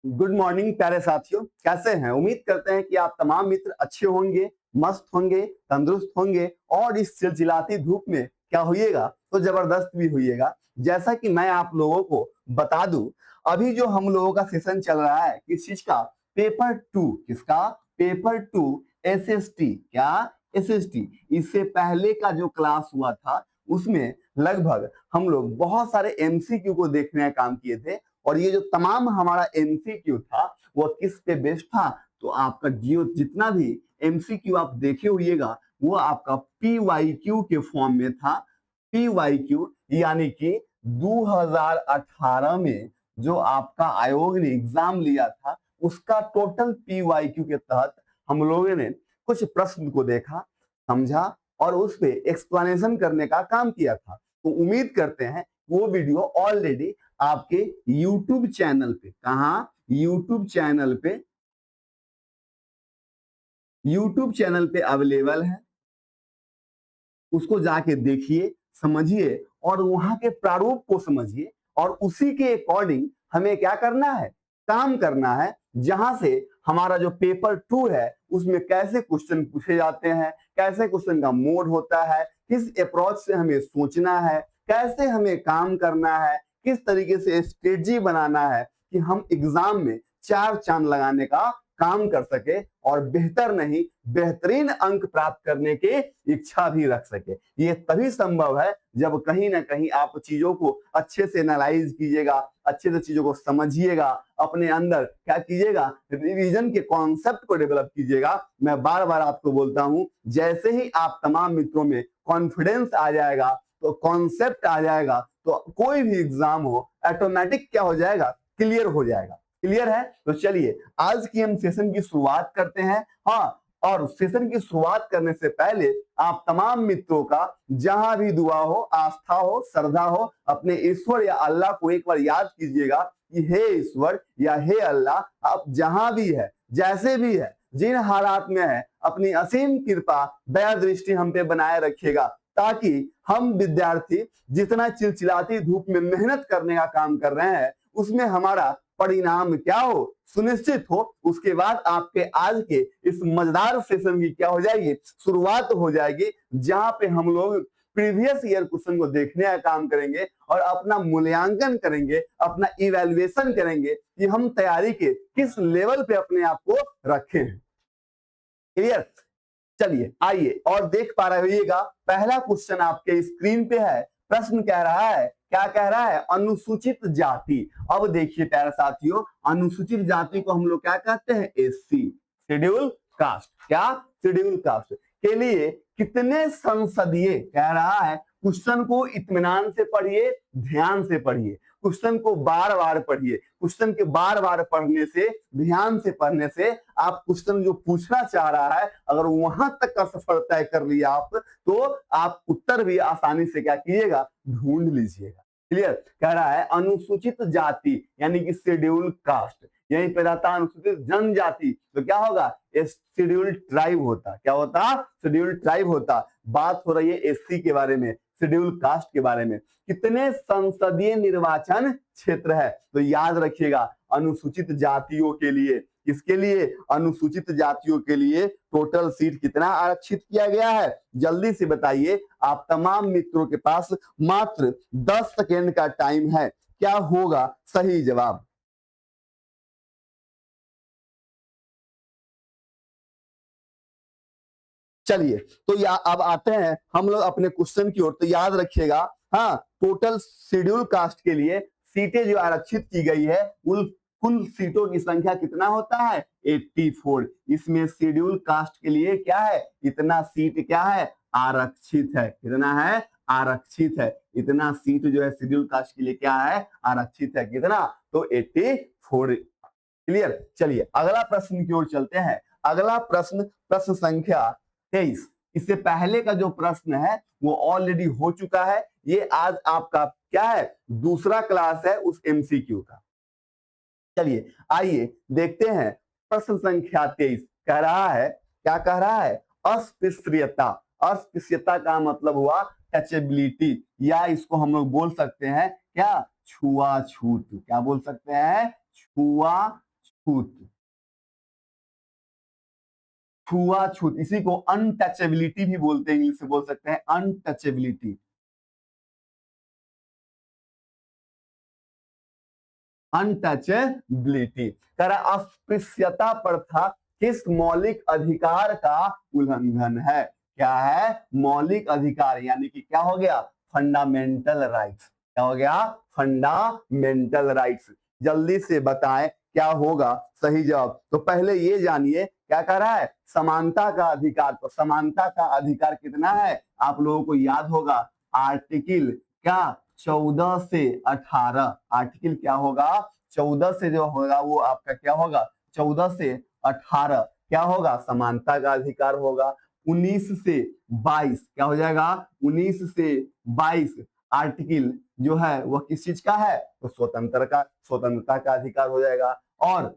Good morning प्यारे साथियों, कैसे हैं? उम्मीद करते हैं कि आप तमाम मित्र अच्छे होंगे, मस्त होंगे, तंदुरुस्त होंगे और इस चिलचिलाती धूप में क्या होइएगा तो जबरदस्त भी होइएगा। जैसा कि मैं आप लोगों को बता दूं, अभी जो हम लोगों का सेशन चल रहा है किस चीज का? Paper two. किसका? Paper two SST. क्या? एसएसटी। इससे पहले का जो क्लास हुआ था उसमें लगभग हम लोग बहुत सारे एमसीक्यू को देखने का काम किए थे और ये जो तमाम हमारा एमसीक्यू था वो किस पे बेस्ड था? तो आपका जियो जितना भी एमसीक्यू आप देखे होइएगा वो आपका पीवाईक्यू के फॉर्म में था। पीवाईक्यू यानी कि 2018 में जो आपका आयोग ने एग्जाम लिया था उसका टोटल पीवाईक्यू के तहत हम लोगों ने कुछ प्रश्न को देखा, समझा और उस पे एक्सप्लेनेशन करने का काम किया था। तो उम्मीद करते हैं वो वीडियो ऑलरेडी आपके YouTube चैनल पे, कहा? YouTube चैनल पे अवेलेबल है। उसको जाके देखिए, समझिए और वहां के प्रारूप को समझिए और उसी के अकॉर्डिंग हमें क्या करना है? काम करना है। जहां से हमारा जो पेपर टू है उसमें कैसे क्वेश्चन पूछे जाते हैं, कैसे क्वेश्चन का मोड होता है, किस अप्रोच से हमें सोचना है, कैसे हमें काम करना है, किस तरीके से स्ट्रेटजी बनाना है कि हम एग्जाम में चार चांद लगाने का काम कर सके और बेहतर नहीं बेहतरीन अंक प्राप्त करने की इच्छा भी रख सके। ये तभी संभव है जब कहीं ना कहीं आप चीजों को अच्छे से एनालाइज कीजिएगा, अच्छे से चीजों को समझिएगा, अपने अंदर क्या कीजिएगा? रिवीजन के कॉन्सेप्ट को डेवलप कीजिएगा। मैं बार बार आपको बोलता हूं, जैसे ही आप तमाम मित्रों में कॉन्फिडेंस आ जाएगा तो कॉन्सेप्ट आ जाएगा तो कोई भी एग्जाम हो ऑटोमेटिक क्या हो जाएगा? क्लियर हो जाएगा। क्लियर है? तो चलिए आज की हम सेशन की शुरुआत करते हैं। हाँ, और सेशन की शुरुआत करने से पहले आप तमाम मित्रों का जहां भी दुआ हो, आस्था हो, श्रद्धा हो, अपने ईश्वर या अल्लाह को एक बार याद कीजिएगा कि हे ईश्वर या हे अल्लाह, आप जहां भी है, जैसे भी है, जिन हालात में है, अपनी असीम कृपा दया दृष्टि हम पे बनाए रखिएगा ताकि हम विद्यार्थी जितना चिलचिलाती धूप में मेहनत करने का काम कर रहे हैं उसमें हमारा परिणाम क्या हो? सुनिश्चित हो। उसके बाद आपके आज के इस मजेदार सेशन की क्या हो जाएगी? शुरुआत हो जाएगी, जहां पे हम लोग प्रीवियस ईयर क्वेश्चन को देखने का काम करेंगे और अपना मूल्यांकन करेंगे, अपना इवेल्युएशन करेंगे कि हम तैयारी के किस लेवल पे अपने आप को रखे हैं। क्लियर? चलिए आइए और देख पा रहे होइएगा पहला क्वेश्चन आपके स्क्रीन पे है। प्रश्न कह रहा है, क्या कह रहा है? अनुसूचित जाति। अब देखिए प्यारे साथियों, अनुसूचित जाति को हम लोग क्या कहते हैं? SC, schedule caste. क्या? शेड्यूल कास्ट के लिए कितने संसदीय, कह रहा है क्वेश्चन को इत्मीनान से पढ़िए, ध्यान से पढ़िए, क्वेश्चन को बार बार पढ़िए। क्वेश्चन के बार बार पढ़ने से, ध्यान से पढ़ने से आप क्वेश्चन जो पूछना चाह रहा है अगर वहां तक का सफर तय कर लिया आप तो आप उत्तर भी आसानी से क्या कीजिएगा? ढूंढ लीजिएगा। क्लियर? कह रहा है अनुसूचित जाति यानी कि शेड्यूल कास्ट, यहीं पे रहता अनुसूचित जनजाति तो क्या होगा? शेड्यूल ट्राइब होता। क्या होता? शेड्यूल ट्राइब होता। बात हो रही है एससी के बारे में, शेड्यूल कास्ट के बारे में। कितने संसदीय निर्वाचन क्षेत्र है? तो याद रखिएगा अनुसूचित जातियों के लिए, किसके लिए? अनुसूचित जातियों के लिए टोटल सीट कितना आरक्षित किया गया है? जल्दी से बताइए। आप तमाम मित्रों के पास मात्र 10 सेकेंड का टाइम है। क्या होगा सही जवाब? चलिए तो या अब आते हैं हम लोग अपने क्वेश्चन की ओर। तो याद रखिएगा, हाँ, टोटल शेड्यूल कास्ट के लिए सीटें जो आरक्षित की गई है कुल सीटों की संख्या कितना होता है? 84। इसमें शेड्यूल कास्ट के लिए क्या है? इतना सीट क्या है? आरक्षित है। कितना है? आरक्षित है। इतना सीट जो है शेड्यूल कास्ट के लिए क्या है? आरक्षित है। कितना? तो 84। क्लियर? चलिए अगला प्रश्न की ओर चलते हैं। अगला प्रश्न, प्रश्न संख्या 23। इससे पहले का जो प्रश्न है वो ऑलरेडी हो चुका है। ये आज आपका क्या है? दूसरा क्लास है उस एमसीक्यू का। चलिए आइए देखते हैं। प्रश्न संख्या 23 कह रहा है, क्या कह रहा है? अस्पृश्यता। अस्पृश्यता का मतलब हुआ टचेबिलिटी, या इसको हम लोग बोल सकते हैं क्या? छुआछूत। क्या बोल सकते हैं? छुआ छूत, छुआछूत, इसी को अनटचेबिलिटी भी बोलते हैं, इंग्लिश से बोल सकते हैं अनटचेबिलिटी। अनटचेबिलिटी कह रहा अस्पृश्यता प्रथा किस मौलिक अधिकार का उल्लंघन है? क्या है? मौलिक अधिकार, यानी कि क्या हो गया? Fundamental rights. क्या हो गया? Fundamental rights. जल्दी से बताएं क्या होगा सही जवाब। तो पहले ये जानिए क्या कह रहा है? समानता का अधिकार। तो समानता का अधिकार कितना है? आप लोगों को याद होगा आर्टिकल क्या 14 से 18। आर्टिकल क्या होगा? 14 से जो होगा वो आपका क्या होगा? 14 से 18 क्या होगा? समानता का अधिकार होगा। 19 से 22 क्या हो जाएगा? 19 से 22 आर्टिकल जो है वह किस चीज का है? तो स्वतंत्रता का अधिकार हो जाएगा। और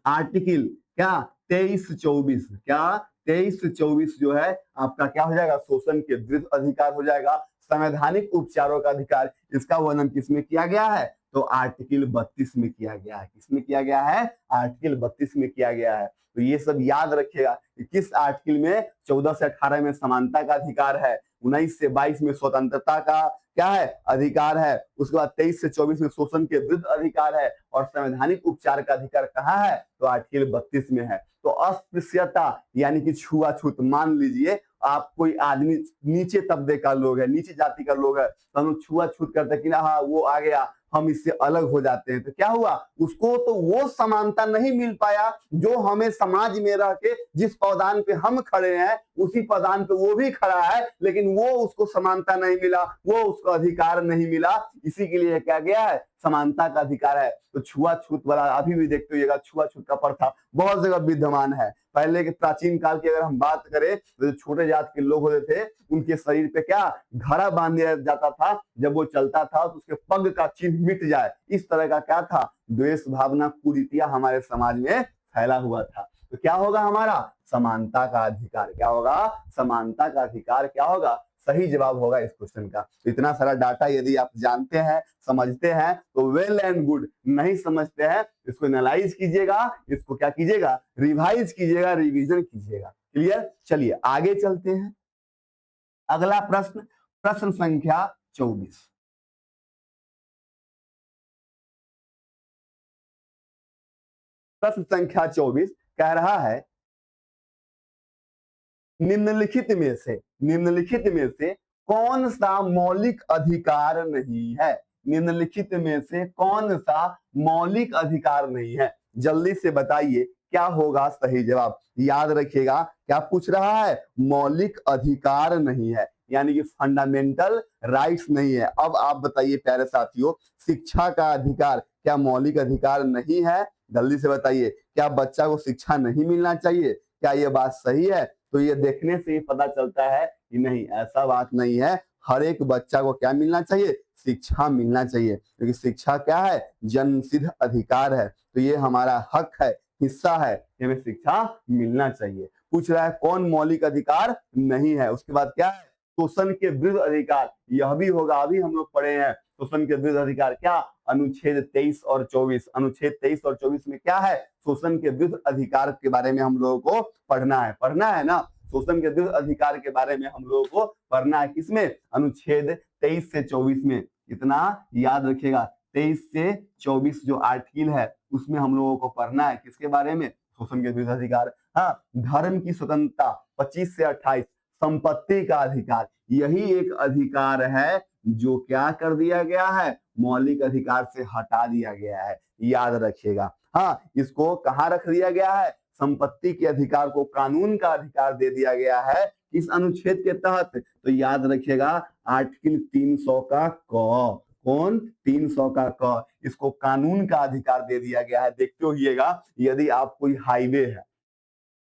आर्टिकल क्या 23-24 क्या 23-24 जो है आपका क्या हो जाएगा? शोषण के विरुद्ध अधिकार हो जाएगा। संवैधानिक उपचारों का अधिकार, इसका वर्णन किसमें किया गया है? तो आर्टिकल 32 में किया गया है। किसमें किया गया है? आर्टिकल 32 में किया गया है। तो ये सब याद रखिएगा कि किस आर्टिकल में 14 से 18 में समानता का अधिकार है, 19 से 22 में स्वतंत्रता का क्या है? अधिकार है। उसके बाद 23 से 24 में शोषण के विरुद्ध अधिकार है। और संवैधानिक उपचार का अधिकार कहाँ है? तो आर्टिकल 32 में है। तो अस्पृश्यता यानी कि छुआछूत, मान लीजिए आप कोई आदमी नीचे तबके का लोग है, नीचे जाति का लोग है, तो हम लोग छुआछूत करते हैं कि ना हाँ वो आ गया, हम इससे अलग हो जाते हैं। तो क्या हुआ? उसको तो वो समानता नहीं मिल पाया जो हमें समाज में रह के जिस पौधान पे हम खड़े हैं उसी पौधान पे वो भी खड़ा है, लेकिन वो उसको समानता नहीं मिला, वो उसको अधिकार नहीं मिला। इसी के लिए क्या गया है? समानता का अधिकार है। तो छुआछूत वाला अभी भी देखते होइएगा, छुआछूत का प्रथा बहुत जगह विद्यमान है। पहले के प्राचीन काल की अगर हम बात करें तो जो छोटे जात के लोग होते थे उनके शरीर पे क्या घड़ा बांध दिया जाता था, जब वो चलता था तो उसके पग का चिन्ह मिट जाए, इस तरह का क्या था? द्वेष भावना, कुरीतियां हमारे समाज में फैला हुआ था। तो क्या होगा हमारा? समानता का अधिकार। क्या होगा? समानता का अधिकार क्या होगा? सही जवाब होगा इस क्वेश्चन का। इतना सारा डाटा यदि आप जानते हैं, समझते हैं तो वेल एंड गुड। नहीं समझते हैं इसको एनालाइज कीजिएगा, इसको क्या कीजिएगा? रिवाइज कीजिएगा, रिवीजन कीजिएगा। क्लियर? चलिए आगे चलते हैं। अगला प्रश्न, प्रश्न संख्या 24। प्रश्न संख्या 24 कह रहा है निम्नलिखित में से कौन सा मौलिक अधिकार नहीं है? निम्नलिखित में से कौन सा मौलिक अधिकार नहीं है? जल्दी से बताइए क्या होगा सही जवाब। याद रखिएगा क्या पूछ रहा है? मौलिक अधिकार नहीं है, यानी कि फंडामेंटल राइट्स नहीं है। अब आप बताइए प्यारे साथियों, शिक्षा का अधिकार क्या मौलिक अधिकार नहीं है? जल्दी से बताइए। क्या बच्चा को शिक्षा नहीं मिलना चाहिए? क्या ये बात सही है? तो ये देखने से ही पता चलता है कि नहीं, ऐसा बात नहीं है। हर एक बच्चा को क्या मिलना चाहिए? शिक्षा मिलना चाहिए, क्योंकि शिक्षा क्या है? जन्मसिद्ध अधिकार है। तो ये हमारा हक है, हिस्सा है, हमें शिक्षा मिलना चाहिए। पूछ रहा है कौन मौलिक अधिकार नहीं है। उसके बाद क्या है? शोषण के विरुद्ध अधिकार, यह भी होगा, अभी हम लोग पढ़े हैं शोषण के विरुद्ध अधिकार। क्या? अनुच्छेद 23 और 24। अनुच्छेद 23 और 24 में क्या है? शोषण के विरुद्ध अधिकार के बारे में हम लोगों को पढ़ना है ना। शोषण के विरुद्ध अधिकार के बारे में हम लोगों को पढ़ना है। किसमें? अनुच्छेद 23 से 24 में। इतना याद रखिएगा, 23 से 24 जो आर्टिकल है उसमें हम लोगों को पढ़ना है। किसके बारे में? शोषण के विरुद्ध अधिकार। हाँ, धर्म की स्वतंत्रता 25 से 28। संपत्ति का अधिकार, यही एक अधिकार है जो क्या कर दिया गया है? मौलिक अधिकार से हटा दिया गया है। याद रखिएगा। हाँ, इसको कहाँ रख दिया गया है? संपत्ति के अधिकार को कानून का अधिकार दे दिया गया है इस अनुच्छेद के तहत। तो याद रखिएगा आर्टिकल 300 का क। कौन? 300 का क। इसको कानून का अधिकार दे दिया गया है। देखते होइएगा, यदि आप कोई हाईवे है,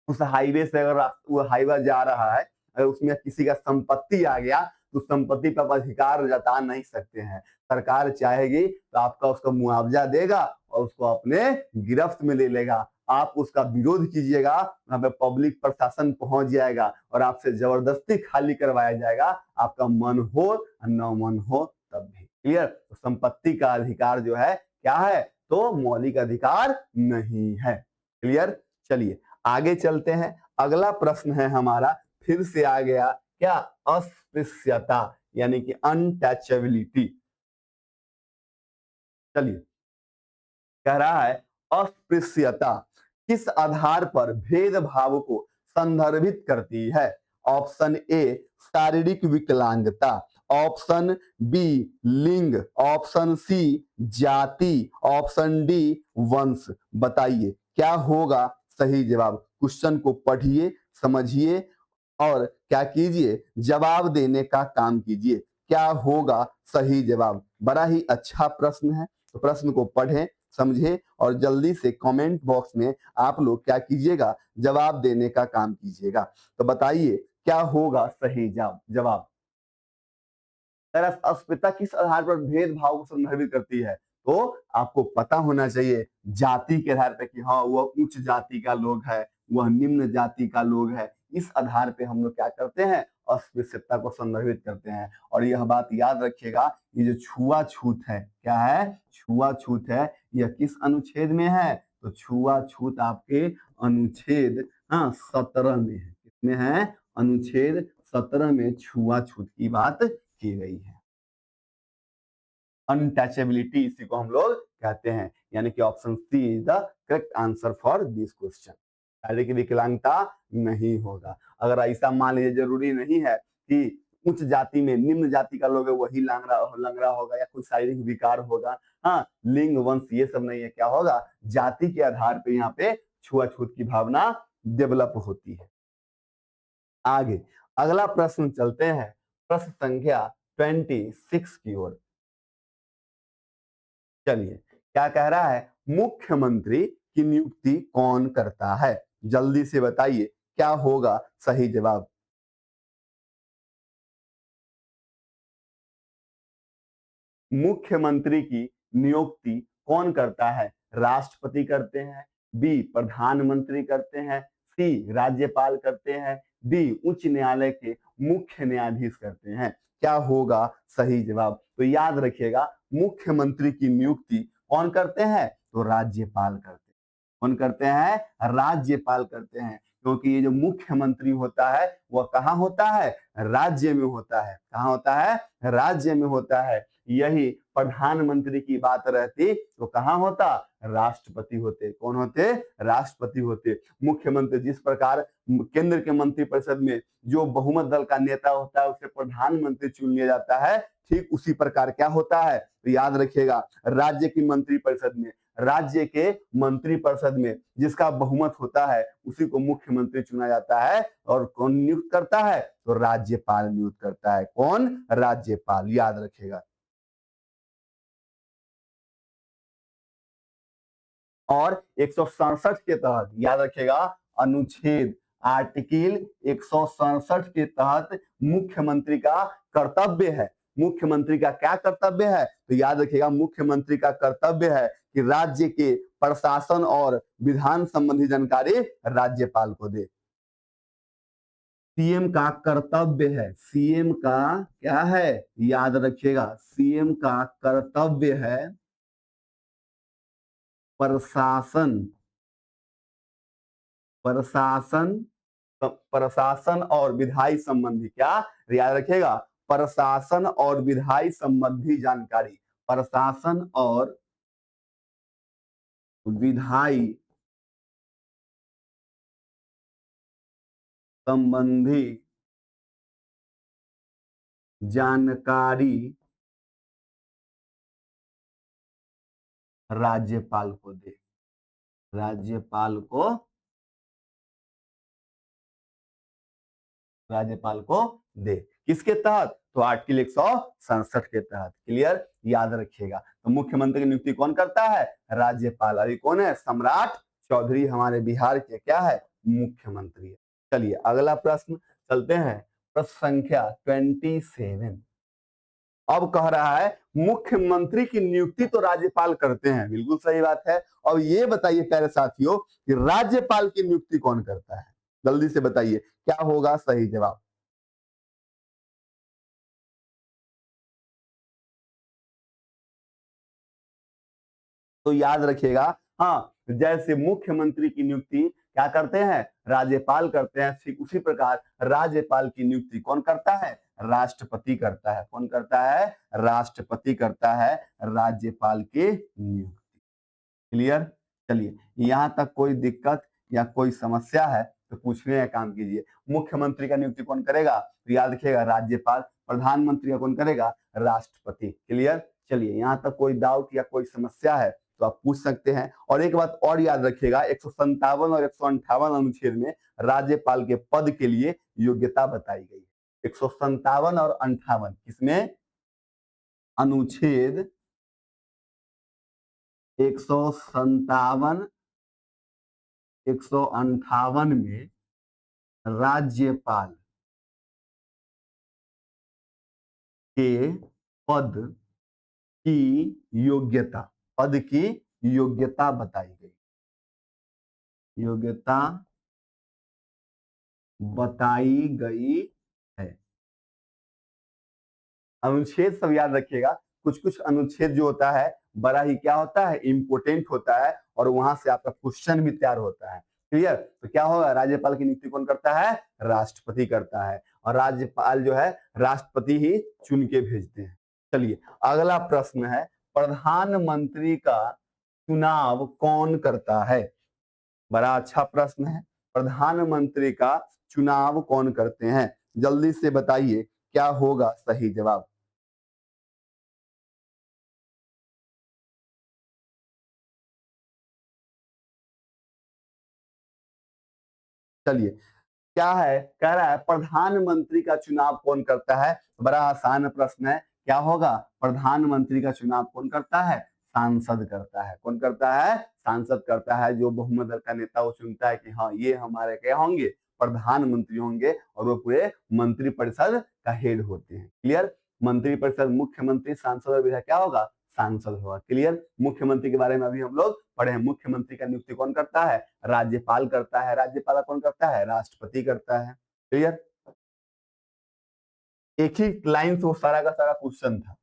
उस हाईवे से अगर वो हाईवे जा रहा है, अगर उसमें किसी का संपत्ति आ गया तो संपत्ति पर अधिकार जता नहीं सकते हैं। सरकार चाहेगी तो आपका उसका मुआवजा देगा और उसको अपने गिरफ्त में ले लेगा। आप उसका विरोध कीजिएगा, वहां पे पब्लिक प्रशासन पहुंच जाएगा और आपसे जबरदस्ती खाली करवाया जाएगा, आपका मन हो न मन हो तब भी। क्लियर? तो संपत्ति का अधिकार जो है क्या है? तो मौलिक अधिकार नहीं है। क्लियर? चलिए आगे चलते हैं। अगला प्रश्न है हमारा, फिर से आ गया क्या, अस्पृश्यता यानी कि अनटचेबिलिटी। चलिए कह रहा है अस्पृश्यता किस आधार पर भेदभाव को संदर्भित करती है? ऑप्शन ए शारीरिक विकलांगता, ऑप्शन बी लिंग, ऑप्शन सी जाति, ऑप्शन डी वंश। बताइए क्या होगा सही जवाब। क्वेश्चन को पढ़िए, समझिए और क्या कीजिए, जवाब देने का काम कीजिए। क्या होगा सही जवाब। बड़ा ही अच्छा प्रश्न है, तो प्रश्न को पढ़ें, समझे और जल्दी से कमेंट बॉक्स में आप लोग क्या कीजिएगा, जवाब देने का काम कीजिएगा। तो बताइए क्या होगा सही जवाब। अस्पृश्यता किस आधार पर भेदभाव को संदर्भित करती है? तो आपको पता होना चाहिए जाति के आधार पर कि हाँ वह उच्च जाति का लोग है, वह निम्न जाति का लोग है। इस आधार पे हम लोग क्या करते हैं, अस्पृश्यता को संदर्भित करते हैं। और यह बात याद रखिएगा, ये जो छुआछूत है, क्या है, छुआछूत है, यह किस अनुच्छेद में है? तो छुआछूत आपके अनुच्छेद 17 में है। किसमें है? अनुच्छेद 17 में छुआछूत की बात की गई है। अनटचेबिलिटी इसी को हम लोग कहते हैं, यानी कि option C is the correct answer for this question. शारीरिक विकलांगता नहीं होगा। अगर ऐसा मान लीजिए, जरूरी नहीं है कि उच्च जाति में निम्न जाति का लोग है वही लंगड़ा होगा या कोई शारीरिक विकार होगा। हाँ, लिंग वंश ये सब नहीं है। क्या होगा, जाति के आधार पे यहाँ पे छुआछूत की भावना डेवलप होती है। आगे अगला प्रश्न चलते हैं, प्रश्न संख्या 26 की ओर। चलिए क्या कह रहा है, मुख्यमंत्री की नियुक्ति कौन करता है? जल्दी से बताइए क्या होगा सही जवाब। मुख्यमंत्री की नियुक्ति कौन करता है? राष्ट्रपति करते हैं, बी प्रधानमंत्री करते हैं, सी राज्यपाल करते हैं, डी उच्च न्यायालय के मुख्य न्यायाधीश करते हैं। क्या होगा सही जवाब? तो याद रखिएगा, मुख्यमंत्री की नियुक्ति कौन करते हैं? तो राज्यपाल करते हैं। कौन करते हैं? राज्यपाल करते हैं। क्योंकि ये जो मुख्यमंत्री होता है वह कहाँ होता है? राज्य में होता है। कहाँ होता है? राज्य में होता है। यही प्रधानमंत्री की बात रहती तो कहाँ होता? राष्ट्रपति होते। कौन होते? राष्ट्रपति होते। मुख्यमंत्री जिस प्रकार केंद्र के मंत्रिपरिषद में जो बहुमत दल का नेता होता है उसे प्रधानमंत्री चुन लिया जाता है, ठीक उसी प्रकार क्या होता है, तो याद रखिएगा, राज्य की मंत्रिपरिषद में, राज्य के मंत्रिपरिषद में जिसका बहुमत होता है उसी को मुख्यमंत्री चुना जाता है। और कौन नियुक्त करता है? तो राज्यपाल नियुक्त करता है। कौन? राज्यपाल। याद रखिएगा। और 167 के तहत याद रखिएगा, अनुच्छेद आर्टिकल 167 के तहत मुख्यमंत्री का कर्तव्य है। मुख्यमंत्री का क्या कर्तव्य है? तो याद रखिएगा, मुख्यमंत्री का कर्तव्य है कि राज्य के प्रशासन और विधान संबंधी जानकारी राज्यपाल को दे। सीएम का कर्तव्य है, सीएम का क्या है, याद रखिएगा, सीएम का कर्तव्य है प्रशासन, प्रशासन प्रशासन और विधायी संबंधी, क्या याद रखिएगा, प्रशासन और विधायी संबंधी जानकारी, प्रशासन और विधायी संबंधी जानकारी राज्यपाल को दे। राज्यपाल को, राज्यपाल को दे। किसके तहत? तो आर्टिकल 167 के तहत। क्लियर? याद रखिएगा। तो मुख्यमंत्री की नियुक्ति कौन करता है? राज्यपाल। अभी कौन है? सम्राट चौधरी हमारे बिहार के क्या है? मुख्यमंत्री है। चलिए अगला प्रश्न चलते हैं, प्रश्न संख्या 27। अब कह रहा है मुख्यमंत्री की नियुक्ति तो राज्यपाल करते हैं, बिल्कुल सही बात है। और ये बताइए प्यारे साथियों कि राज्यपाल की नियुक्ति कौन करता है? जल्दी से बताइए क्या होगा सही जवाब। तो याद रखिएगा, हाँ, जैसे मुख्यमंत्री की नियुक्ति क्या करते हैं, राज्यपाल करते हैं, ठीक उसी प्रकार राज्यपाल की नियुक्ति कौन करता है, राष्ट्रपति करता है। कौन करता है, राष्ट्रपति करता है राज्यपाल की नियुक्ति। क्लियर। चलिए, यहां तक कोई दिक्कत या कोई समस्या है तो पूछने का काम कीजिए। मुख्यमंत्री का नियुक्ति कौन करेगा, तो याद रखिएगा राज्यपाल। प्रधानमंत्री का कौन करेगा, राष्ट्रपति। क्लियर। चलिए, यहां तक कोई डाउट या कोई समस्या है तो आप पूछ सकते हैं। और एक बात और याद रखिएगा, 157 और 158 अनुच्छेद में राज्यपाल के पद के लिए योग्यता बताई गई है। 157 और 58 किसमें, अनुच्छेद 157 158 में राज्यपाल के पद की योग्यता, पद की योग्यता बताई गई, योग्यता बताई गई है। अनुच्छेद सब याद रखिएगा। कुछ कुछ अनुच्छेद जो होता है बड़ा ही क्या होता है, इंपोर्टेंट होता है, और वहां से आपका क्वेश्चन भी तैयार होता है। क्लियर। तो क्या होगा, राज्यपाल की नियुक्ति कौन करता है, राष्ट्रपति करता है, और राज्यपाल जो है राष्ट्रपति ही चुन के भेजते हैं। चलिए, अगला प्रश्न है, प्रधानमंत्री का चुनाव कौन करता है। बड़ा अच्छा प्रश्न है। प्रधानमंत्री का चुनाव कौन करते हैं, जल्दी से बताइए क्या होगा सही जवाब। चलिए, क्या है, कह रहा है प्रधानमंत्री का चुनाव कौन करता है। बड़ा आसान प्रश्न है। क्या होगा, प्रधानमंत्री का चुनाव कौन करता है, सांसद करता है। कौन करता है, सांसद करता है। जो बहुमत दल का नेता वो चुनता है कि हाँ ये हमारे क्या होंगे, प्रधानमंत्री होंगे, और वो पूरे मंत्रिपरिषद का हेड होते हैं। क्लियर। मंत्रिपरिषद, मुख्यमंत्री, सांसद और विधायक क्या होगा, सांसद होगा। क्लियर। मुख्यमंत्री के बारे में अभी हम लोग पढ़े हैं। मुख्यमंत्री का नियुक्ति कौन करता है, राज्यपाल करता है। राज्यपाल कौन करता है, राष्ट्रपति करता है। क्लियर। एक ही लाइन से वो सारा का सारा क्वेश्चन था,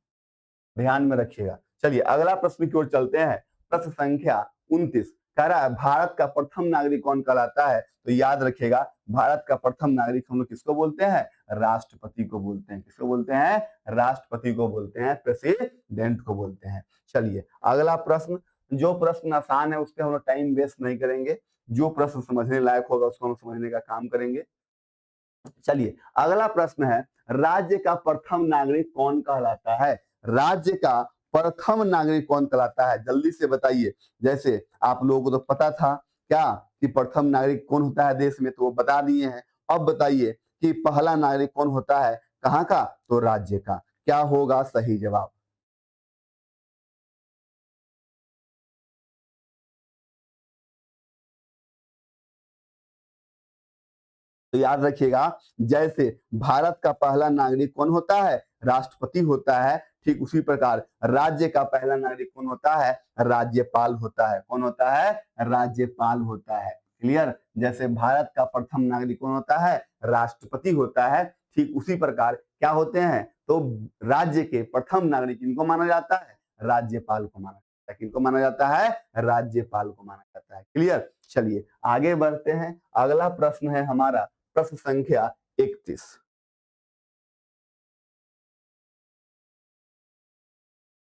ध्यान में रखिएगा। चलिए, अगला प्रश्न की ओर चलते हैं। प्रश्न संख्या 29 कह रहा है, भारत का प्रथम नागरिक कौन कहलाता है। तो याद रखिएगा, भारत का प्रथम नागरिक हम लोग किसको बोलते हैं, राष्ट्रपति को बोलते हैं। किसको बोलते हैं, राष्ट्रपति को बोलते हैं, प्रेसिडेंट को बोलते हैं। चलिए, अगला प्रश्न। जो प्रश्न आसान है उस पर हम लोग टाइम वेस्ट नहीं करेंगे, जो प्रश्न समझने लायक होगा उसको हम समझने का काम करेंगे। चलिए, अगला प्रश्न है, राज्य का प्रथम नागरिक कौन कहलाता है। राज्य का प्रथम नागरिक कौन कहलाता है, जल्दी से बताइए। जैसे आप लोगों को तो पता था क्या कि प्रथम नागरिक कौन होता है देश में, तो वो बता दिए हैं। अब बताइए कि पहला नागरिक कौन होता है, कहाँ का, तो राज्य का। क्या होगा सही जवाब। तो याद रखिएगा, जैसे भारत का पहला नागरिक कौन होता है, राष्ट्रपति होता है, ठीक उसी प्रकार राज्य का पहला नागरिक कौन होता है, राज्यपाल होता है। कौन होता है, राज्यपाल होता है। क्लियर। जैसे भारत का प्रथम नागरिक कौन होता है, राष्ट्रपति होता है, ठीक उसी प्रकार क्या होते हैं, तो राज्य के प्रथम नागरिक किनको माना जाता है, राज्यपाल को माना जाता है। किनको माना जाता है, राज्यपाल को माना जाता है। क्लियर। चलिए, आगे बढ़ते हैं। अगला प्रश्न है हमारा प्रश्न संख्या 31।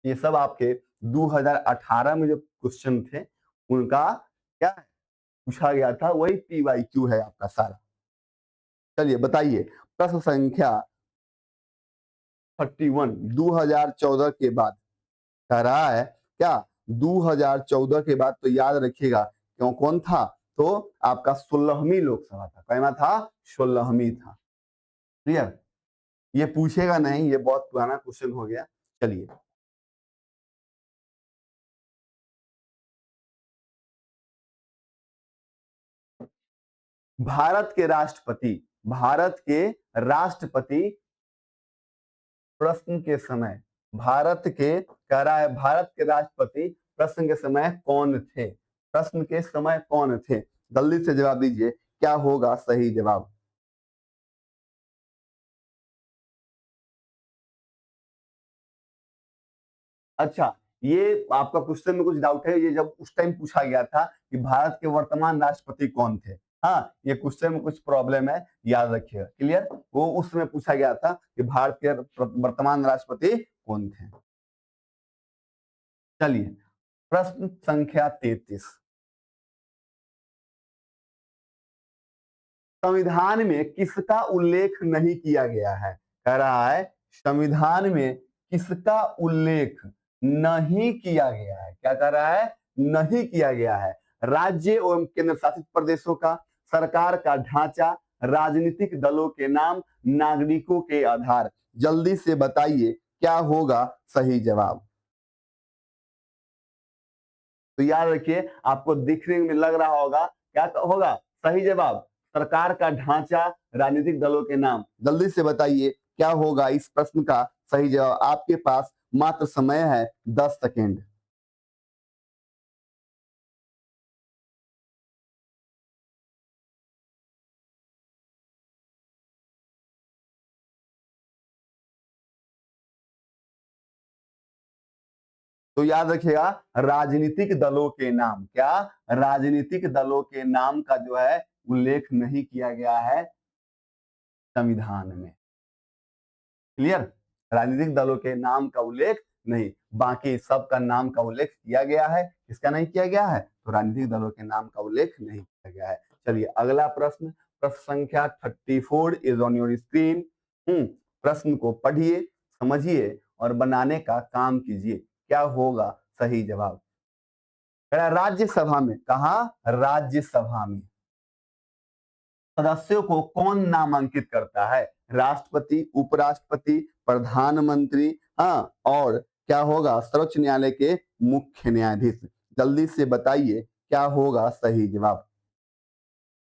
ये सब आपके 2018 में जो क्वेश्चन थे उनका क्या है, पूछा गया था, वही PYQ है आपका सारा। चलिए बताइए, प्रश्न संख्या 31 2014 के बाद कह रहा है क्या, 2014 के बाद तो याद रखिएगा क्यों कौन था, तो आपका 16वीं लोकसभा था। कहना था 16वीं था। क्लियर। ये पूछेगा नहीं, ये बहुत पुराना क्वेश्चन हो गया। चलिए, भारत के राष्ट्रपति, भारत के राष्ट्रपति प्रश्न के समय, भारत के कह रहा है भारत के राष्ट्रपति प्रश्न के समय कौन थे, प्रश्न के समय कौन थे, जल्दी से जवाब दीजिए क्या होगा सही जवाब। अच्छा, ये आपका क्वेश्चन में कुछ डाउट है, ये जब उस टाइम पूछा गया था कि भारत के वर्तमान राष्ट्रपति कौन थे। हाँ, ये क्वेश्चन में कुछ प्रॉब्लम है, याद रखिएगा। क्लियर, वो उस समय पूछा गया था कि भारत के वर्तमान राष्ट्रपति कौन थे। चलिए प्रश्न संख्या 33, संविधान में किसका उल्लेख नहीं किया गया है। कह रहा है संविधान में किसका उल्लेख नहीं किया गया है। क्या कह रहा है, नहीं किया गया है। राज्य एवं केंद्र शासित प्रदेशों का, सरकार का ढांचा, राजनीतिक दलों के नाम, नागरिकों के आधार। जल्दी से बताइए क्या होगा सही जवाब। तो याद रखिए, आपको दिखने में लग रहा होगा क्या होगा सही जवाब, सरकार का ढांचा, राजनीतिक दलों के नाम। जल्दी से बताइए क्या होगा इस प्रश्न का सही जवाब। आपके पास मात्र समय है 10 सेकेंड। तो याद रखिएगा, राजनीतिक दलों के नाम। क्या, राजनीतिक दलों के नाम का जो है उल्लेख नहीं किया गया है संविधान में। क्लियर, राजनीतिक दलों के नाम का उल्लेख नहीं, बाकी सबका नाम का उल्लेख किया गया है। किसका नहीं किया गया है, तो राजनीतिक दलों के नाम का उल्लेख नहीं किया गया है। चलिए अगला प्रश्न, प्रश्न संख्या 34 इज ऑन योर स्क्रीन। प्रश्न को पढ़िए, समझिए और बनाने का काम कीजिए। क्या होगा सही जवाब। राज्यसभा में, कहा राज्यसभा में सदस्यों को कौन नामांकित करता है। राष्ट्रपति, उपराष्ट्रपति, प्रधानमंत्री, हाँ, और क्या होगा सर्वोच्च न्यायालय के मुख्य न्यायाधीश। जल्दी से बताइए क्या होगा सही जवाब।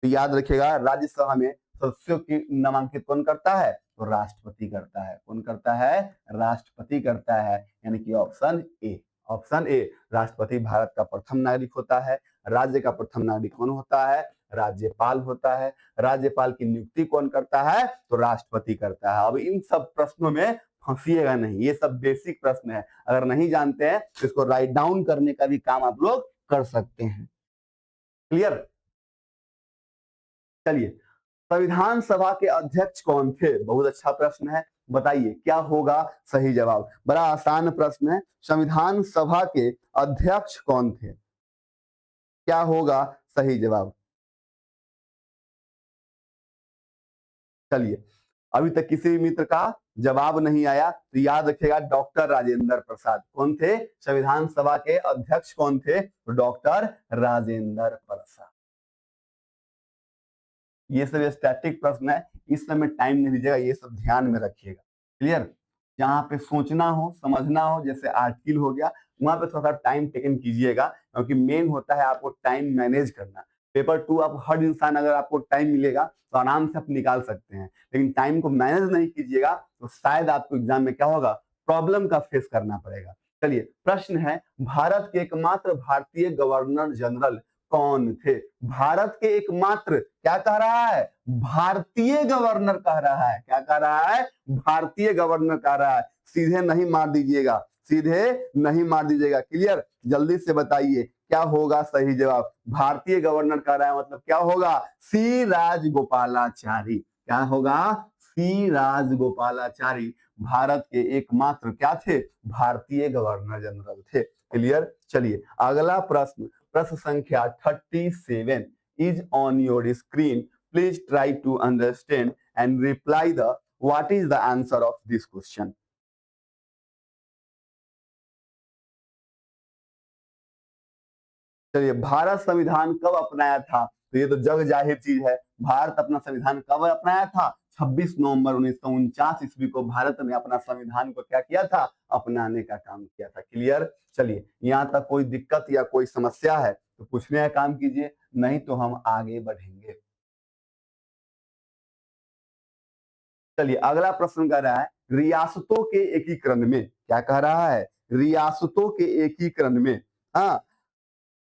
तो याद रखिएगा, राज्यसभा में सदस्यों की नामांकित कौन करता है, तो राष्ट्रपति करता है। कौन करता है, राष्ट्रपति करता है, यानी कि ऑप्शन ए। ऑप्शन ए, राष्ट्रपति भारत का प्रथम नागरिक होता है। राज्य का प्रथम नागरिक कौन होता है, राज्यपाल होता है। राज्यपाल की नियुक्ति कौन करता है, तो राष्ट्रपति करता है। अब इन सब प्रश्नों में फंसिएगा नहीं, ये सब बेसिक प्रश्न है। अगर नहीं जानते हैं तो इसको राइट डाउन करने का भी काम आप लोग कर सकते हैं। क्लियर। चलिए, संविधान सभा के अध्यक्ष कौन थे। बहुत अच्छा प्रश्न है, बताइए क्या होगा सही जवाब। बड़ा आसान प्रश्न है, संविधान सभा के अध्यक्ष कौन थे, क्या होगा सही जवाब। चलिए, अभी तक किसी भी मित्र का जवाब नहीं आया तो याद रखिएगा, डॉक्टर राजेंद्र प्रसाद। कौन थे, संविधान सभा के अध्यक्ष कौन थे, तो डॉक्टर राजेंद्र प्रसाद। ये सब स्टैटिक प्रश्न है, इस समय टाइम नहीं दीजिएगा, ये सब ध्यान में रखिएगा। क्लियर, जहां पे सोचना हो, समझना हो, जैसे आर्टिकल हो गया, वहां पे थोड़ा टाइम टेकन कीजिएगा, क्योंकि मेन होता है आपको टाइम मैनेज करना। पेपर 2 आप हर इंसान, अगर आपको टाइम मिलेगा तो आराम से आप निकाल सकते हैं, लेकिन टाइम को मैनेज नहीं कीजिएगा तो शायद आपको एग्जाम में क्या होगा, प्रॉब्लम का फेस करना पड़ेगा। चलिए प्रश्न है, भारत के एकमात्र भारतीय गवर्नर जनरल कौन थे। भारत के एकमात्र, क्या कह रहा है, भारतीय गवर्नर कह रहा है। क्या कह रहा है, भारतीय गवर्नर कह रहा है। सीधे नहीं मार दीजिएगा, सीधे नहीं मार दीजिएगा। क्लियर, जल्दी से बताइए क्या होगा सही जवाब। भारतीय गवर्नर कह रहा है, मतलब क्या होगा, सी राजगोपालाचारी। क्या होगा, सी राजगोपालाचारी भारत के एकमात्र क्या थे, भारतीय गवर्नर जनरल थे। क्लियर। चलिए अगला प्रश्न, प्रश्न संख्या 37 is on your screen. Please try to understand and reply the what is the answer of this question. चलिए, भारत संविधान कब अपनाया था, तो ये तो जग जाहिर चीज है। भारत अपना संविधान कब अपनाया था, 26 नवंबर 1949 ईस्वी को भारत ने अपना संविधान को क्या किया था, अपनाने का काम किया था। क्लियर। चलिए, यहाँ तक कोई दिक्कत या कोई समस्या है तो पूछने का काम कीजिए, नहीं तो हम आगे बढ़ेंगे। चलिए अगला प्रश्न कह रहा है, रियासतों के एकीकरण में, क्या कह रहा है, रियासतों के एकीकरण में हाँ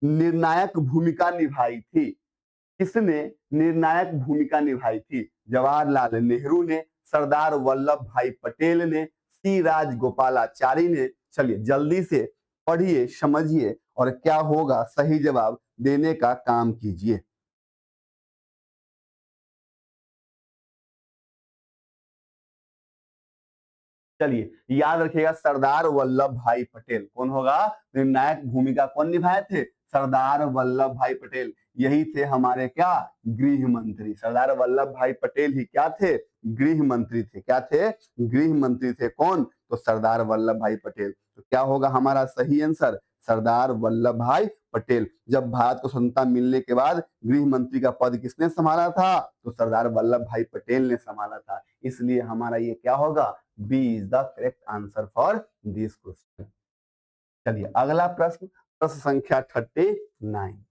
निर्णायक भूमिका निभाई थी। किसने निर्णायक भूमिका निभाई थी, जवाहरलाल नेहरू ने, सरदार वल्लभ भाई पटेल ने, सी राजगोपालाचारी ने। चलिए जल्दी से पढ़िए, समझिए और क्या होगा सही जवाब देने का काम कीजिए। चलिए, याद रखिएगा सरदार वल्लभ भाई पटेल कौन होगा, निर्णायक भूमिका कौन निभाए थे, सरदार वल्लभ भाई पटेल। यही थे हमारे क्या, गृह मंत्री। सरदार वल्लभ भाई पटेल ही क्या थे, गृह मंत्री थे। क्या थे, गृह मंत्री थे। कौन, तो सरदार वल्लभ भाई पटेल। तो क्या होगा हमारा सही आंसर, सरदार वल्लभ भाई पटेल। जब भारत को स्वतंत्रता मिलने के बाद गृह मंत्री का पद किसने संभाला था, तो सरदार वल्लभ भाई पटेल ने संभाला था। इसलिए हमारा ये क्या होगा, B is the correct answer for this question. चलिए अगला प्रश्न, प्रश्न संख्या 39।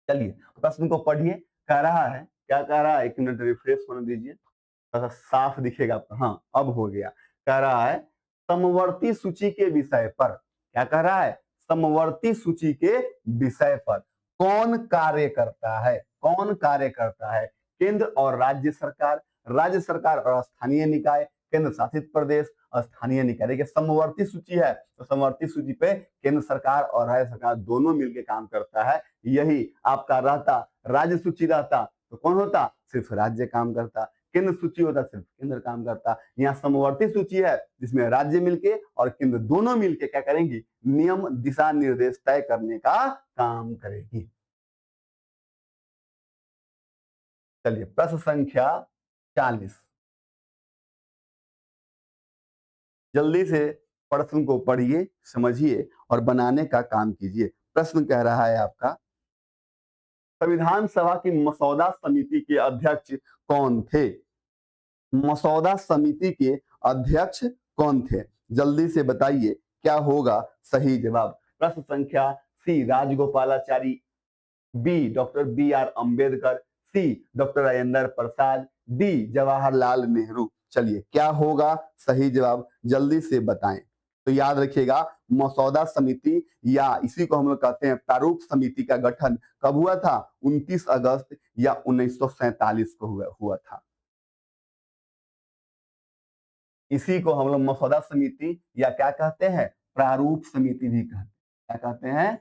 चलिए प्रश्न को पढ़िए। कह रहा है, क्या कह रहा है, एक मिनट रिफ्रेश होने दीजिए, थोड़ा सा साफ दिखेगा आपको। हाँ अब हो गया। कह रहा है समवर्ती सूची के विषय पर, क्या कह रहा है, समवर्ती सूची के विषय पर कौन कार्य करता है, कौन कार्य करता है, केंद्र और राज्य सरकार और स्थानीय निकाय, केंद्र शासित प्रदेश, स्थानीय निकाय। देखिए समवर्ती सूची है तो समवर्ती सूची पे केंद्र सरकार और राज्य सरकार दोनों मिलकर काम करता है। यही आपका रहता, राज्य सूची रहता तो कौन होता, सिर्फ राज्य काम करता। केंद्र सूची होता सिर्फ केंद्र काम करता। यहाँ समवर्ती सूची है जिसमें राज्य मिलके और केंद्र दोनों मिलके क्या करेंगी, नियम दिशा निर्देश तय करने का काम करेगी। चलिए प्रश्न संख्या 40। जल्दी से प्रश्न को पढ़िए, समझिए और बनाने का काम कीजिए। प्रश्न कह रहा है आपका, संविधान सभा की मसौदा समिति के अध्यक्ष कौन थे, मसौदा समिति के अध्यक्ष कौन थे, जल्दी से बताइए क्या होगा सही जवाब। प्रश्न संख्या C Rajagopalachari, B doctor B R Ambedkar, C doctor Rajendra Prasad, D Jawaharlal Nehru. चलिए क्या होगा सही जवाब, जल्दी से बताएं। तो याद रखिएगा मसौदा समिति या इसी को हम लोग कहते हैं प्रारूप समिति का गठन कब हुआ था, 29 अगस्त या 1947 को हुआ था। इसी को हम लोग मसौदा समिति या क्या कहते हैं, प्रारूप समिति भी कहते हैं। क्या कहते हैं,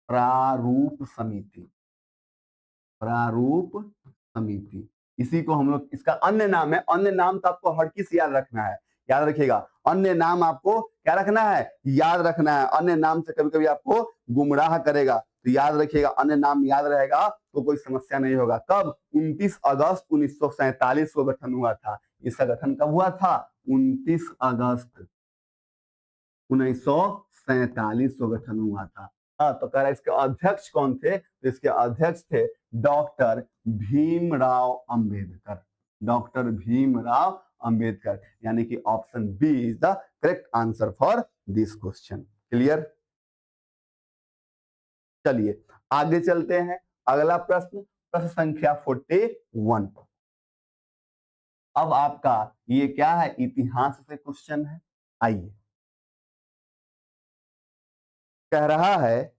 प्रारूप समिति, प्रारूप समिति। इसी को हम लोग, इसका अन्य नाम है, अन्य नाम तो आपको हर किस याद रखना है, याद रखिएगा अन्य नाम आपको क्या रखना है, याद रखना है। अन्य नाम से कभी कभी आपको गुमराह करेगा, तो याद रखिएगा अन्य नाम याद रहेगा तो कोई समस्या नहीं होगा। कब, 29 अगस्त 1947 को गठन हुआ था। इसका गठन कब हुआ था, 29 अगस्त 1947 को गठन हुआ था। हाँ तो कह रहा है इसके अध्यक्ष कौन थे, तो इसके अध्यक्ष थे डॉक्टर भीमराव अंबेडकर, डॉक्टर भीमराव अंबेडकर। यानी कि option B is the correct answer for this question. Clear. चलिए आगे चलते हैं। अगला प्रश्न, प्रश्न संख्या 41। अब आपका ये क्या है, इतिहास से क्वेश्चन है। आइए, कह रहा है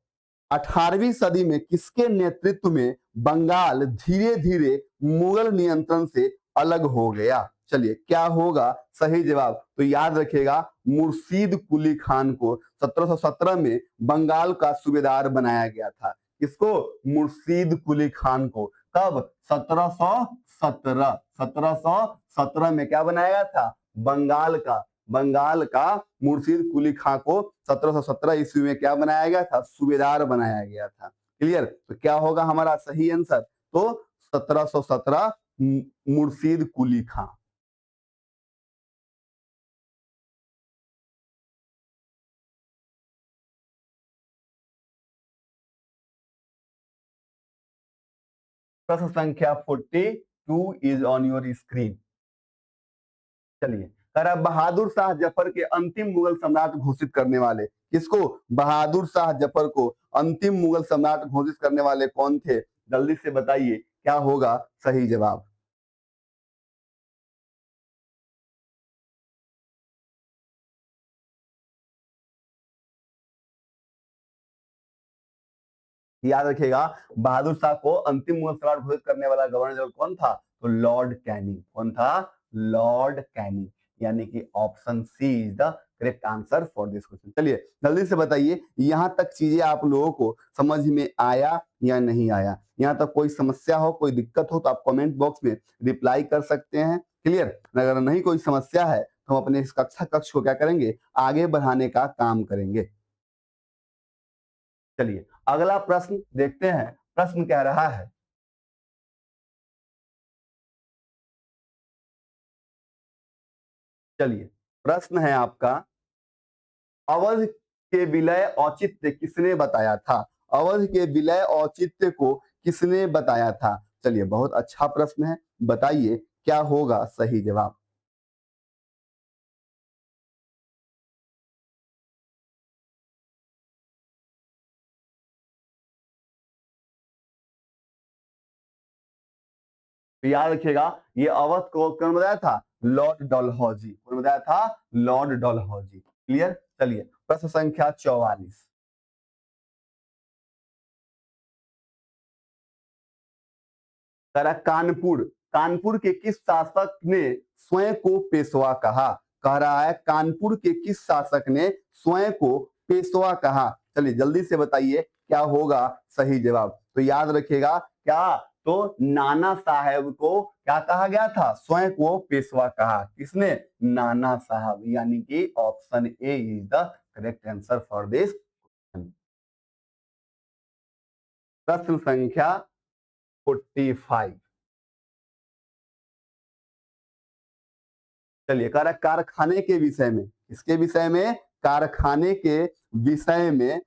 18वीं सदी में किसके नेतृत्व में बंगाल धीरे धीरे मुगल नियंत्रण से अलग हो गया। चलिए क्या होगा सही जवाब, तो याद रखिएगा मुर्शीद कुली खान को 1717 में बंगाल का सूबेदार बनाया गया था। किसको, मुर्शीद कुली खान को। कब, 1717, 1717 में क्या बनाया गया था, बंगाल का मुर्शीद कुली खां को 1717 ईस्वी में क्या बनाया गया था, सूबेदार बनाया गया था। क्लियर। तो क्या होगा हमारा सही आंसर, तो 1717 मुर्शीद कुली खां। प्रश्न संख्या 42 इज ऑन योर स्क्रीन। चलिए, कह रहा बहादुर शाह जफर के अंतिम मुगल सम्राट घोषित करने वाले, किसको, बहादुर शाह जफर को अंतिम मुगल सम्राट घोषित करने वाले कौन थे, जल्दी से बताइए क्या होगा सही जवाब। याद रखिएगा बहादुर शाह को अंतिम मुगल सम्राट घोषित करने वाला गवर्नर जनरल कौन था, तो लॉर्ड कैनिंग। कौन था, लॉर्ड कैनिंग। यानी कि option C is the correct answer for this question. चलिए जल्दी से बताइए यहां तक चीजें आप लोगों को समझ में आया या नहीं आया। यहां तक कोई समस्या हो, कोई दिक्कत हो तो आप कमेंट बॉक्स में रिप्लाई कर सकते हैं। क्लियर? अगर नहीं कोई समस्या है तो हम अपने इस कक्षा कक्ष को क्या करेंगे, आगे बढ़ाने का काम करेंगे। चलिए अगला प्रश्न देखते हैं। प्रश्न कह रहा है, चलिए प्रश्न है आपका, अवध के विलय औचित्य किसने बताया था? अवध के विलय औचित्य को किसने बताया था? चलिए बहुत अच्छा प्रश्न है, बताइए क्या होगा सही जवाब। तो याद रखिएगा ये अवध को कौन बताया था? लॉर्ड डलहौजी। कौन बताया था? लॉर्ड डलहौजी। क्लियर? चलिए प्रश्न संख्या 44, कानपुर, कानपुर के किस शासक ने स्वयं को पेशवा कहा? कह रहा है कानपुर के किस शासक ने स्वयं को पेशवा कहा? चलिए जल्दी से बताइए क्या होगा सही जवाब। तो याद रखिएगा क्या, तो नाना साहेब को क्या कहा गया था? स्वयं को पेशवा कहा। किसने? नाना साहब, यानी कि option A is the correct answer for this. प्रश्न संख्या 45, चलिए कारखाने के विषय में, इसके विषय में, कारखाने के विषय में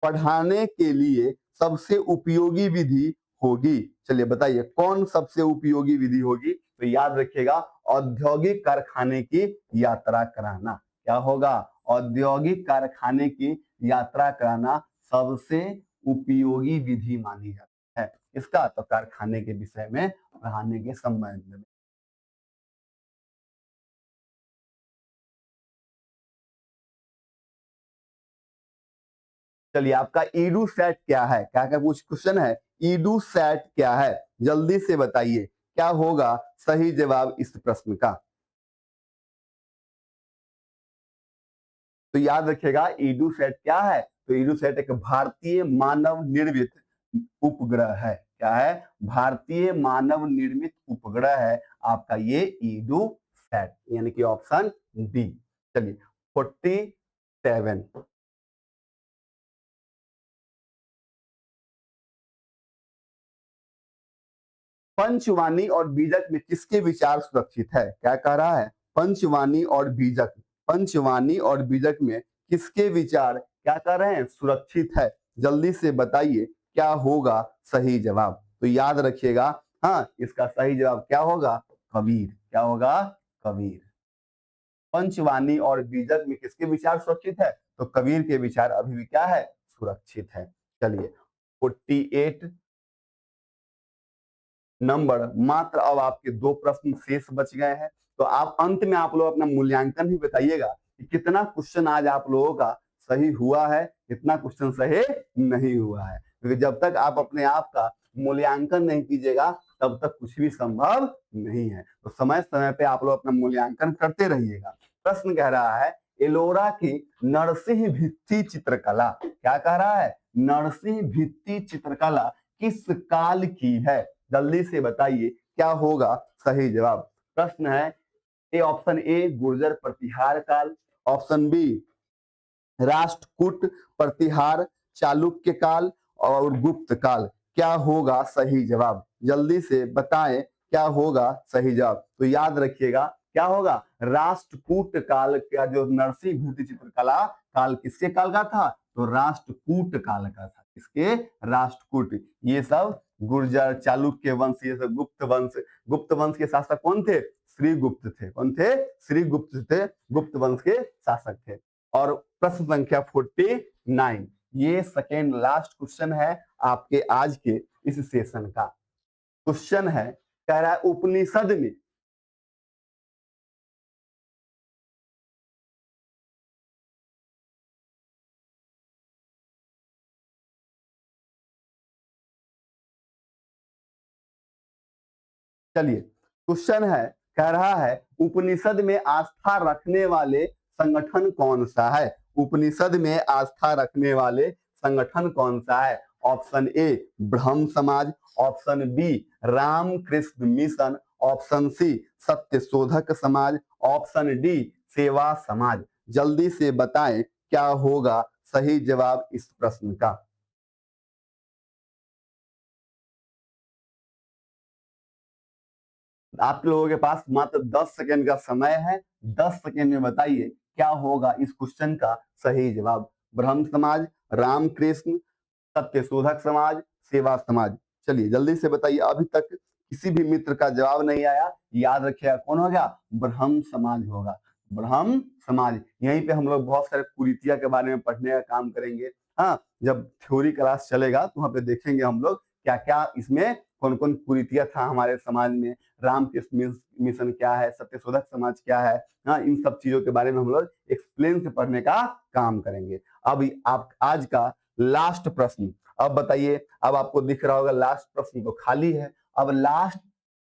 पढ़ाने के लिए सबसे उपयोगी विधि होगी। चलिए बताइए कौन सबसे उपयोगी विधि होगी? तो याद रखिएगा औद्योगिक कारखाने की यात्रा कराना। क्या होगा? औद्योगिक कारखाने की यात्रा कराना सबसे उपयोगी विधि मानी जाती है। इसका तो कारखाने के विषय में पढ़ाने के संबंध में। चलिए आपका ईडू सेट क्या है? क्या क्या कुछ क्वेश्चन है, ईडू सेट क्या है? जल्दी से बताइए क्या होगा सही जवाब इस प्रश्न का। तो याद रखिएगा ईडू सेट क्या है? तो ईडू सेट एक भारतीय मानव निर्मित उपग्रह है। क्या है? भारतीय मानव निर्मित उपग्रह है आपका ये ईडू सेट, यानी कि ऑप्शन डी। चलिए 47, पंचवाणी और बीजक में किसके विचार सुरक्षित है? क्या कह रहा है? पंचवाणी और बीजक, पंचवाणी और बीजक में किसके विचार क्या कर रहे हैं? सुरक्षित है। जल्दी से बताइए क्या होगा सही जवाब। तो याद रखिएगा हाँ, इसका सही जवाब क्या होगा? कबीर। क्या होगा? कबीर। पंचवाणी और बीजक में किसके विचार सुरक्षित है? तो कबीर के विचार अभी भी क्या है? सुरक्षित है। चलिए 48 नंबर, मात्र अब आपके दो प्रश्न शेष बच गए हैं। तो आप अंत में आप लोग अपना मूल्यांकन भी बताइएगा कि कितना क्वेश्चन आज आप लोगों का सही हुआ है, कितना क्वेश्चन सही नहीं हुआ है। क्योंकि जब तक आप अपने आप का मूल्यांकन नहीं कीजिएगा तब तक कुछ भी संभव नहीं है। तो समय समय पे आप लोग अपना मूल्यांकन करते रहिएगा। प्रश्न कह रहा है एलोरा की नरसिंह भित्ति चित्रकला, क्या कह रहा है? नरसिंह भित्ति चित्रकला किस काल की है? जल्दी से बताइए क्या होगा सही जवाब। प्रश्न है ए, ऑप्शन ए गुर्जर प्रतिहार काल, ऑप्शन बी राष्ट्रकूट प्रतिहार चालुक्य काल, और गुप्त काल। क्या होगा सही जवाब? जल्दी से बताएं क्या होगा सही जवाब। तो याद रखिएगा क्या होगा? राष्ट्रकूट काल का जो नरसिंह भित्ति चित्रकला काल किसके काल का था? तो राष्ट्रकूट काल का था। किसके? राष्ट्रकूट। ये सब गुर्जर चालुक्य वंश, ये सब गुप्त वंश, गुप्त वंश के शासक कौन थे? श्री गुप्त थे। कौन थे? श्री गुप्त थे, गुप्त वंश के शासक थे। और प्रश्न संख्या 49, ये सेकेंड लास्ट क्वेश्चन है आपके आज के इस सेशन का। क्वेश्चन है, कह रहा है उपनिषद में, चलिए क्वेश्चन है कह रहा है उपनिषद में आस्था रखने वाले संगठन कौन सा है? उपनिषद में आस्था रखने वाले संगठन कौन सा है? Option A Brahmo Samaj, option B Ramakrishna Mission, option C Satya Shodhak समाज, ऑप्शन डी सेवा समाज। जल्दी से बताएं क्या होगा सही जवाब इस प्रश्न का। आप लोगों के पास मात्र 10 सेकंड का समय है। 10 सेकंड में बताइए क्या होगा इस क्वेश्चन का सही जवाब। ब्रह्म समाज, रामकृष्ण, सत्य शोधक समाज, सेवा समाज। चलिए जल्दी से बताइए। अभी तक किसी भी मित्र का जवाब नहीं आया। याद रखिएगा कौन होगा? ब्रह्म समाज होगा। ब्रह्म समाज। यहीं पे हम लोग बहुत सारे कुरीतियां के बारे में पढ़ने का काम करेंगे। हाँ, जब थ्योरी क्लास चलेगा तो वहां पे देखेंगे हम लोग क्या क्या इसमें कौन कौन कुरीतियां था हमारे समाज में, रामकृष्ण मिशन क्या है, सत्यशोधक समाज क्या है। हाँ, इन सब चीजों के बारे में हम लोग एक्सप्लेन से पढ़ने का काम करेंगे। अब आप आज का लास्ट प्रश्न। अब बताइए, अब आपको दिख रहा होगा लास्ट प्रश्न तो खाली है। अब लास्ट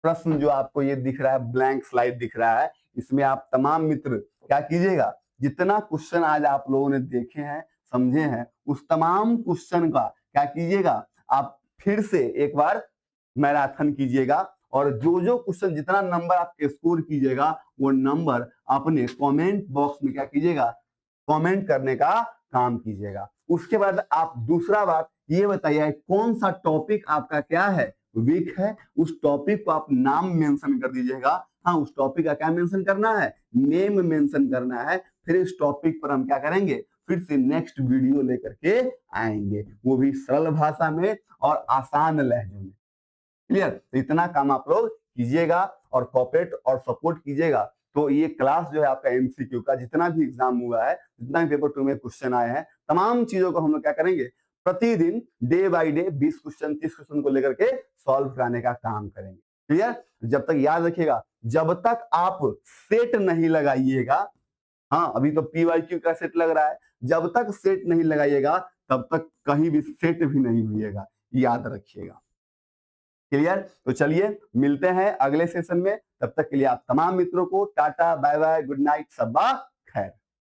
प्रश्न जो आपको ये दिख रहा है, ब्लैंक स्लाइड दिख रहा है, इसमें आप तमाम मित्र क्या कीजिएगा, जितना क्वेश्चन आज आप लोगों ने देखे हैं, समझे हैं, उस तमाम क्वेश्चन का क्या कीजिएगा, आप फिर से एक बार मैराथन कीजिएगा और जो जो क्वेश्चन जितना नंबर आप स्कोर कीजिएगा वो नंबर अपने कमेंट बॉक्स में क्या कीजिएगा, कमेंट करने का काम कीजिएगा। उसके बाद आप दूसरा बात ये बताइए कौन सा टॉपिक आपका क्या है, वीक है। उस टॉपिक को आप नाम मेंशन कर दीजिएगा। हाँ, उस टॉपिक का क्या मेंशन करना है, नेम मेंशन करना है। फिर इस टॉपिक पर हम क्या करेंगे, फिर से नेक्स्ट वीडियो लेकर के आएंगे, वो भी सरल भाषा में और आसान लहजे में। क्लियर? तो इतना काम आप लोग कीजिएगा और कॉपरेट और सपोर्ट कीजिएगा। तो ये क्लास जो है आपका एमसीक्यू का जितना भी एग्जाम हुआ है, जितना भी पेपर 2 में क्वेश्चन आए हैं, तमाम चीजों को हम लोग क्या करेंगे, प्रतिदिन day by day 20 question 30 question को लेकर के सॉल्व कराने का काम करेंगे। क्लियर? जब तक याद रखिएगा, जब तक आप सेट नहीं लगाइएगा, हाँ अभी तो पीवाईक्यू का सेट लग रहा है, जब तक सेट नहीं लगाइएगा तब तक कहीं भी सेट भी नहीं हुईएगा, याद रखिएगा। क्लियर? तो चलिए मिलते हैं अगले सेशन में। तब तक के लिए आप तमाम मित्रों को tata, bye bye, good night, सब्बा खैर।